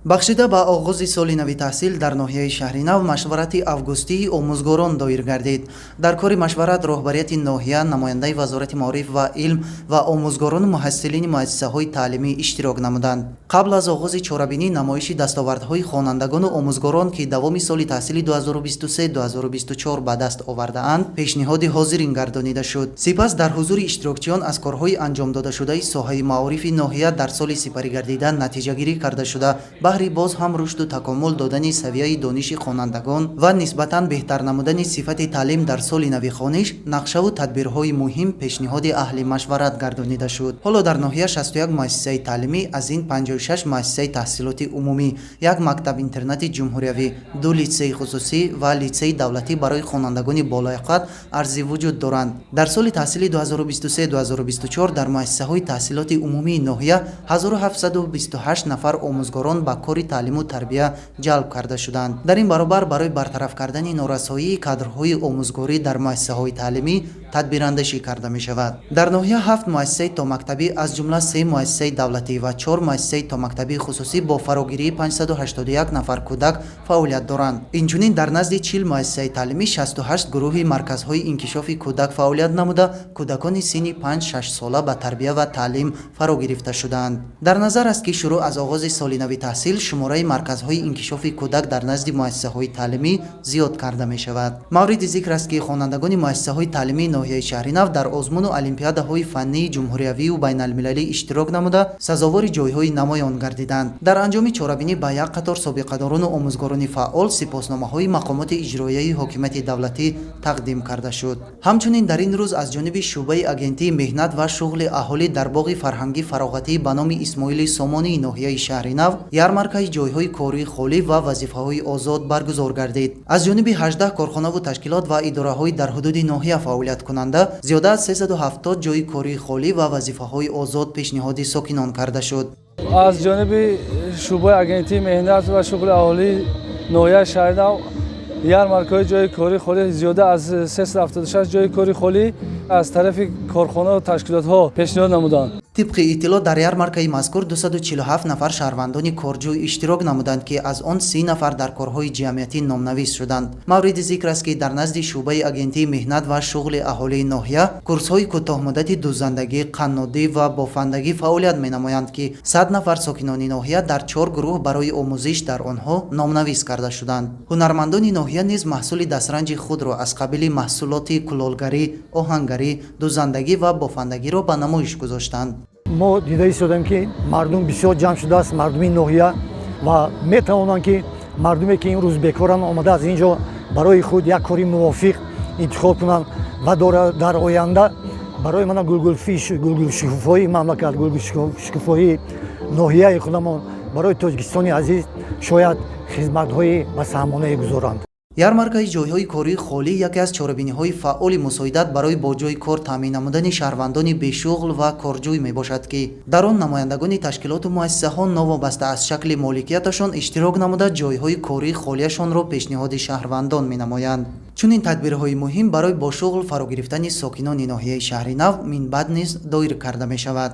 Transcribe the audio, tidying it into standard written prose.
бахшида ба оғози соли нави таҳсил дар ноҳияи шаҳри нав машварати августии омӯзгорон доир гардид. Дар кори машварат роҳбарияти ноҳия, намояндаи вазорати маориф ва илм ва омӯзгорону муҳассилини муассисаҳои таълимӣ иштирок намуданд. Қабл аз оғози чорабинӣ намоиши дастовардҳои хонандагону омӯзгорон ки давоми соли таҳсили 2023-2024 ба даст овардаанд, пешниҳоди ҳозирин гардонида шуд. Сипас дар ҳузури иштирокчиён аз корҳои анҷомдодашудаи соҳаи маорифи ноҳия дар соли сипарӣ гардида натиҷагирӣ карда шуда, баҳри боз ҳам рушду такомул додани савияи дониши хонандагон ва нисбатан беҳтар намудани сифати таълим дар соли навихониш, нақшаву тадбирҳои муҳим пешниҳоди аҳли машварат гардонида шуд. ҳоло дар ноҳия 61 муассисаи таълимӣ, аз ин 56 муассисаи таҳсилоти умумӣ, як мактаб-интернати ҷумҳуриявӣ, 2 литсеи хусусӣ ва литсеи давлатӣ барои хонандагони болояқат арзи вуҷуд доранд. Дар соли таҳсили 2023-2024 дар муассисаҳои таҳсилоти умумии ноҳия 1728 нафар омӯзгорон ба кори таълиму тарбия ҷалб карда шуданд. Дар ин баробар барои бартараф кардани норасоии кадрҳои омӯзгорӣ дар муассисаҳои таълимӣ тадбирандешӣ карда мешавад. Дар ноҳия 7 муассисаи томактабӣ, аз ҷумла 3 муассисаи давлатӣ ва 4 муассисаи томактабии хусусӣ бо фарогирии 581 нафар кӯдак фаъолият доранд. Инчунин дар назди 40 муассисаи таълимӣ 68 гурӯҳи марказҳои инкишофи кӯдак фаъолият намуда, кӯдакони синни 5-6 сола ба тарбия ва таълим фаро гирифта шуданд. Дар назар аст ки шуруъ аз оғози соли нави таҳсил шумораи марказҳои инкишофи кӯдак дар назди муассисаҳои таълимӣ зиёд карда мешавад. мавриди зикр аст ки хонандагони муассисаҳои таълимии ноҳияи шаҳри нав дар озмуну олимпиадаҳои фаннии ҷумҳуриявию байналмилалӣ иштирок намуда, сазовори ҷойҳои намоён гардиданд. Дар анҷоми чорабинӣ ба як қатор собиқадорону омӯзгорони фаъол сипосномаҳои мақомоти иҷроияи ҳокимияти давлатӣ тақдим карда шуд. ҳамчунин дар ин рӯз аз ҷониби шуъбаи агентии меҳнат ва шуғли аҳолӣ дар боғи фарҳангӣ фароғатӣ ба номи Исмоили Сомонии ноҳияи шаҳри нав ярмаркаи ҷойҳои кории холӣ ва вазифаҳои озод баргузор гардид. аз ҷониби 18 корхонаву ташкилот ва идораҳои дар ҳудуди ноҳия фаъолият кунанда, зиёда аз 370 ҷойи кории холӣ ва вазифаҳои озод пешниҳоди сокинон карда шуд. аз ҷониби шуъбаи агентии меҳнат ва шуғли аҳолии ноҳияи шаҳри нав ярмаркаҳои ҷойи кории холӣ, зиёда аз 376 ҷойи кории холӣ аз тарафи корхонаву ташкилотҳо пешниҳод намуданд. тибқи иттилоъ, дар ярмаркаи мазкур 247 нафар шаҳрвандони корҷӯй иштирок намуданд ки аз он 30 нафар дар корҳои ҷамъиятӣ номнавис шуданд. мавриди зикр аст ки дар назди шуъбаи агентии меҳнат ва шуғли аҳолии ноҳия курсҳои кӯтоҳмуддати дузандагӣ, қаннодӣ ва бофандагӣ фаъолият менамоянд ки 100 нафар сокинони ноҳия дар 4 гурӯҳ барои омӯзиш дар онҳо номнавис карда шуданд. ҳунармандони ноҳия низ маҳсули дастранҷи худро аз қабили маҳсулоти кулолгарӣ, оҳангарӣ, дузандагӣ ва бофандагиро ба намоиш гузоштанд. мо дида истодем ки мардум бисёр ҷамъ шудааст, мардуми ноҳия, ва метавонанд ки мардуме ки имрӯз бекоранд омада аз ин ҷо барои худ як кори мувофиқ интихоб кунанд ва дар оянда барои мана гулгулшукуфоии мамлакат, гулгулшукуфоии ноҳияи худамон, барои Тоҷикистони азиз шояд хизматҳои басаҳмонае гузоранд. ярмаркаи ҷойҳои кории холӣ яке аз чорабиниҳои фаъоли мусоидат барои бо ҷойи кор таъмин намудани шаҳрвандони бешуғл ва корҷӯй мебошад ки дар он намояндагони ташкилоту муассисаҳо новобаста аз шакли моликияташон иштирок намуда ҷойҳои кории холияшонро пешниҳоди шаҳрвандон менамоянд. чунин тадбирҳои муҳим барои бо шуғл фаро гирифтани сокинони ноҳияи шаҳри нав минбаъд низ доир карда мешавад.